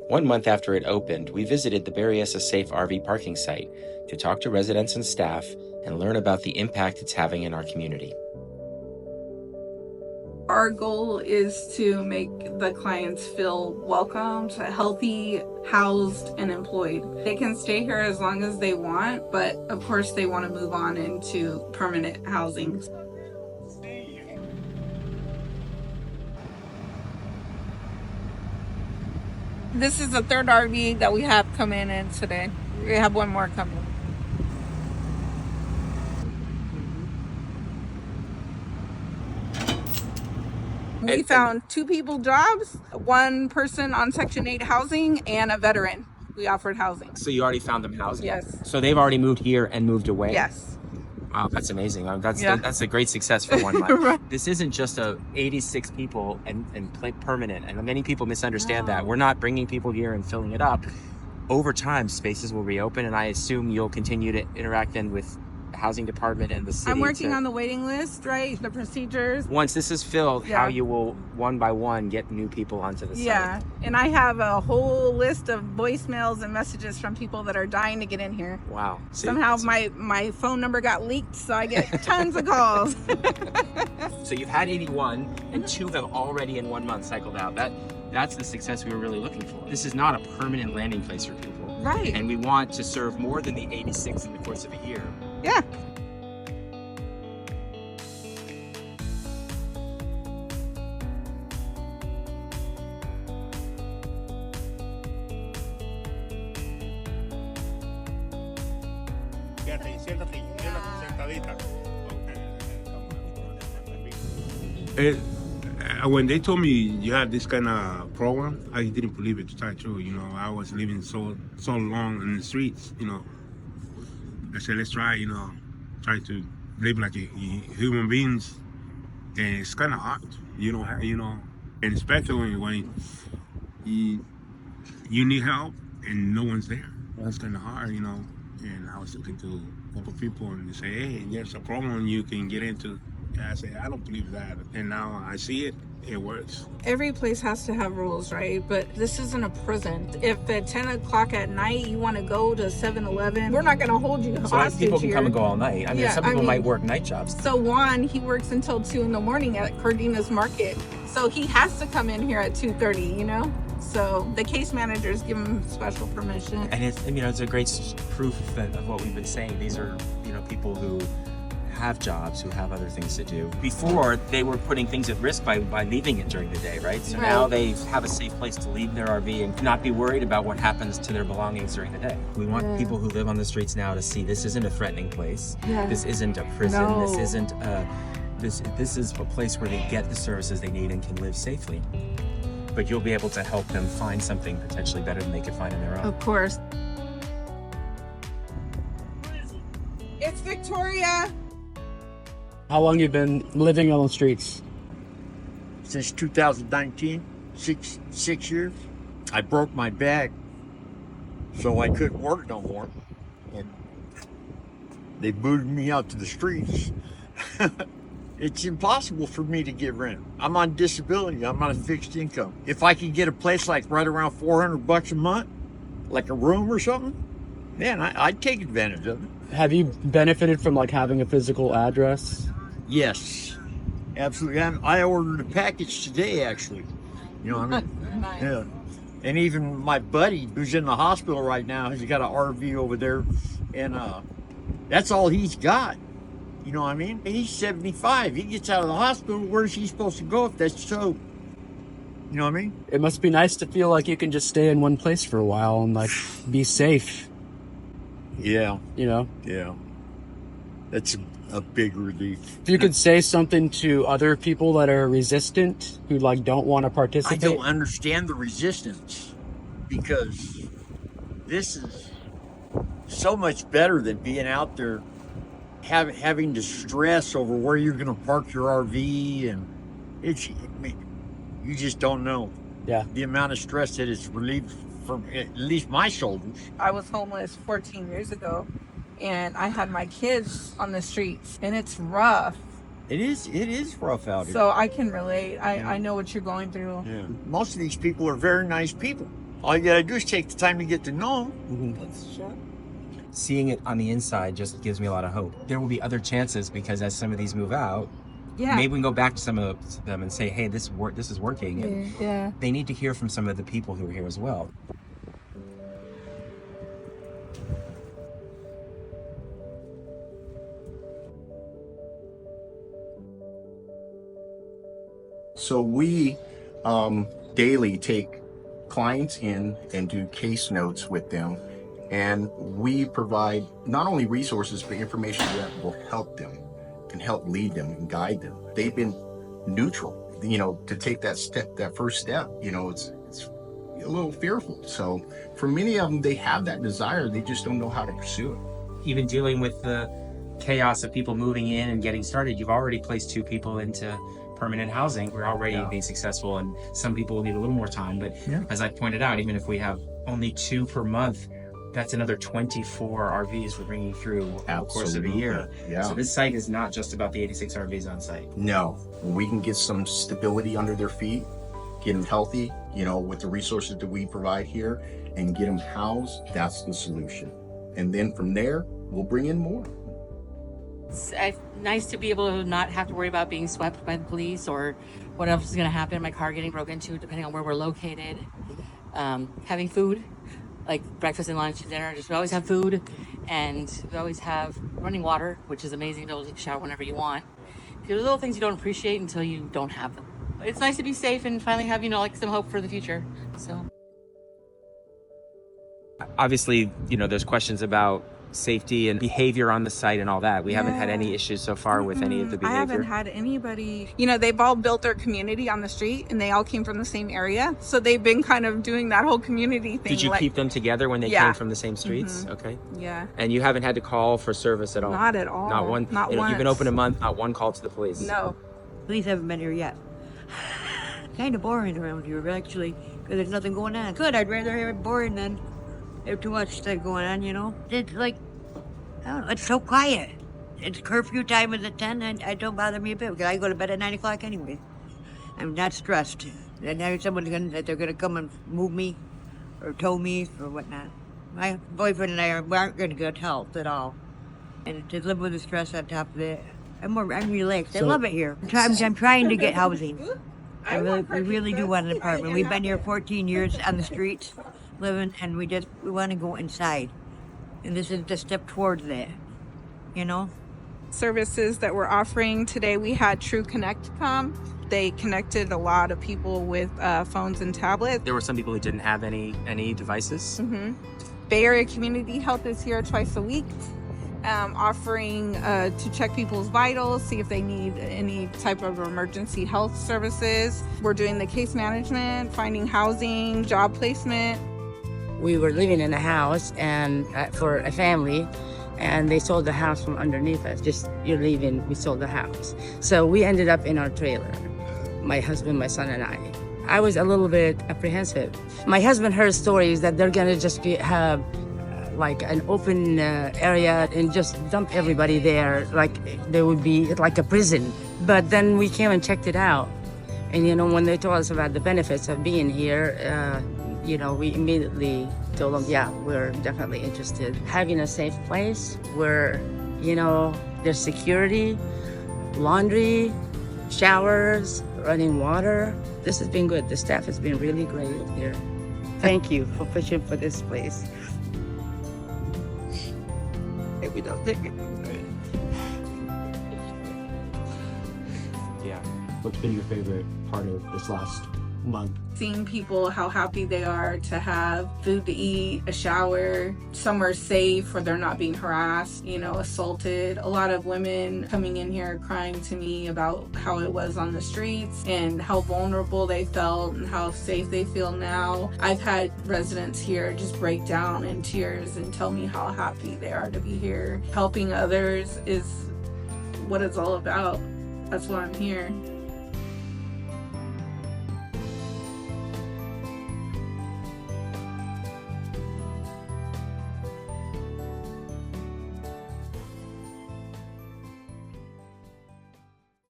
1 month after it opened, we visited the Berryessa Safe RV Parking site to talk to residents and staff and learn about the impact it's having in our community. Our goal is to make the clients feel welcomed, healthy, housed, and employed. They can stay here as long as they want, but of course they want to move on into permanent housing. This is the third RV that we have coming in today. We have one more coming. We found 2 people jobs, 1 person on Section 8 housing, and a veteran. We offered housing. So you already found them housing? Yes. So they've already moved here and moved away? Yes. Wow, that's amazing. That's a great success for 1 month. Right. This isn't just 86 people and permanent, and many people misunderstand that. We're not bringing people here and filling it up. Over time, spaces will reopen, and I assume you'll continue to interact then with the housing department and the city. I'm working on the waiting list, right? The procedures. Once this is filled, how you will one by one get new people onto the site. Yeah, and I have a whole list of voicemails and messages from people that are dying to get in here. Wow. Somehow my phone number got leaked, so I get tons of calls. So you've had 81 and 2 have already in 1 month cycled out. That's the success we were really looking for. This is not a permanent landing place for people. Right. And we want to serve more than the 86 in the course of a year. Yeah. When they told me you had this kind of program, I didn't believe it to tell you the truth. You know, I was living so long in the streets. You know, I said let's try. You know, try to live like a human beings, and it's kind of hard. You know, and especially when you need help and no one's there. That's kind of hard. You know, and I was talking to a couple of people and they say, hey, there's a program you can get into. I say, I don't believe that. And now I see it, it works. Every place has to have rules, right? But this isn't a prison. If at 10 o'clock at night you want to go to 7-Eleven, we're not going to hold you hostage So people can here. come and go all night. I mean, some people might work night jobs. So Juan, he works until 2 in the morning at Cardenas Market. So he has to come in here at 2:30, you know? So the case managers give him special permission. And it's a great proof of what we've been saying. These are, people who have jobs, who have other things to do. Before, they were putting things at risk by leaving it during the day, right? So now they have a safe place to leave their RV and not be worried about what happens to their belongings during the day. We want people who live on the streets now to see this isn't a threatening place. Yeah. This isn't a prison. No. This isn't this is a place where they get the services they need and can live safely. But you'll be able to help them find something potentially better than they could find on their own. Of course. It's Victoria. How long you been living on the streets? Since 2019, six years. I broke my back, so I couldn't work no more. And they moved me out to the streets. It's impossible for me to get rent. I'm on disability. I'm on a fixed income. If I could get a place like right around $400 a month, like a room or something, man, I'd take advantage of it. Have you benefited from like having a physical address? Yes, absolutely. I ordered a package today, actually. You know what I mean? Nice. Yeah. And even my buddy, who's in the hospital right now, he's got an RV over there, and that's all he's got. You know what I mean? He's 75. He gets out of the hospital. Where's he supposed to go if that's so? You know what I mean? It must be nice to feel like you can just stay in one place for a while and like be safe. Yeah. You know? Yeah. That's a big relief. If you could say something to other people that are resistant, who like don't want to participate. I don't understand the resistance, because this is so much better than being out there having to stress over where you're going to park your RV, and you just don't know. Yeah. The amount of stress that it's relieved from at least my shoulders. I was homeless 14 years ago, and I had my kids on the streets, and it's rough. It is rough out here. So I can relate. I know what you're going through. Yeah. Most of these people are very nice people. All you gotta do is take the time to get to know them. Seeing it on the inside just gives me a lot of hope. There will be other chances because as some of these move out, maybe we can go back to some of them and say, hey, this is working. And they need to hear from some of the people who are here as well. So we daily take clients in and do case notes with them, and we provide not only resources but information that will help them, can help lead them and guide them. They've been neutral, to take that first step. It's a little fearful. So for many of them, they have that desire, they just don't know how to pursue it. Even dealing with the chaos of people moving in and getting started, you've already placed 2 people into permanent housing. We're already being successful, and some people will need a little more time, but as I pointed out, even if we have only 2 per month, that's another 24 RVs we're bringing through over the course of a year. So this site is not just about the 86 RVs on site. No, when we can get some stability under their feet, get them healthy, with the resources that we provide here, and get them housed, that's the solution. And then from there, we'll bring in more. It's nice to be able to not have to worry about being swept by the police or what else is going to happen. My car getting broken into, depending on where we're located. Having food, like breakfast and lunch and dinner. We always have food, and we always have running water, which is amazing to be able to take a shower whenever you want. There's little things you don't appreciate until you don't have them. But it's nice to be safe and finally have, some hope for the future. So. Obviously, there's questions about safety and behavior on the site and all that. We haven't had any issues so far with any of the behavior. I haven't had anybody, they've all built their community on the street, and they all came from the same area. So they've been kind of doing that whole community thing. Did you keep them together when they came from the same streets? Okay. Yeah. And you haven't had to call for service at all? Not at all. Not one? Not once. You've been open a month, not one call to the police? No. Police haven't been here yet. Kind of boring around here, actually, because there's nothing going on. Good, I'd rather have it boring than have too much stuff going on, It's like, I don't know, it's so quiet. It's curfew time is at 10, and it don't bother me a bit, because I go to bed at 9 o'clock anyway. I'm not stressed. And now they're gonna come and move me or tow me or whatnot. My boyfriend and I aren't in good health at all. And to live with the stress on top of it, I'm relaxed. I love it here. I'm trying to get housing. We really do want an apartment. We've been here 14 years on the streets living, and we want to go inside. And this is the step towards that, Services that we're offering today, we had True Connect come. They connected a lot of people with phones and tablets. There were some people who didn't have any devices. Bay Area Community Health is here twice a week, offering to check people's vitals, see if they need any type of emergency health services. We're doing the case management, finding housing, job placement. We were living in a house and for a family, and they sold the house from underneath us. Just, you're leaving, we sold the house. So we ended up in our trailer, my husband, my son, and I. I was a little bit apprehensive. My husband heard stories that they're gonna just have like an open area and just dump everybody there, like there would be like a prison. But then we came and checked it out. And when they told us about the benefits of being here, we immediately told them, yeah, we're definitely interested. Having a safe place where, there's security, laundry, showers, running water. This has been good. The staff has been really great here. Thank you for pushing for this place. If we don't take it. Yeah. What's been your favorite part of this last month? Seeing people, how happy they are to have food to eat, a shower, somewhere safe where they're not being harassed, assaulted. A lot of women coming in here crying to me about how it was on the streets and how vulnerable they felt and how safe they feel now. I've had residents here just break down in tears and tell me how happy they are to be here. Helping others is what it's all about. That's why I'm here.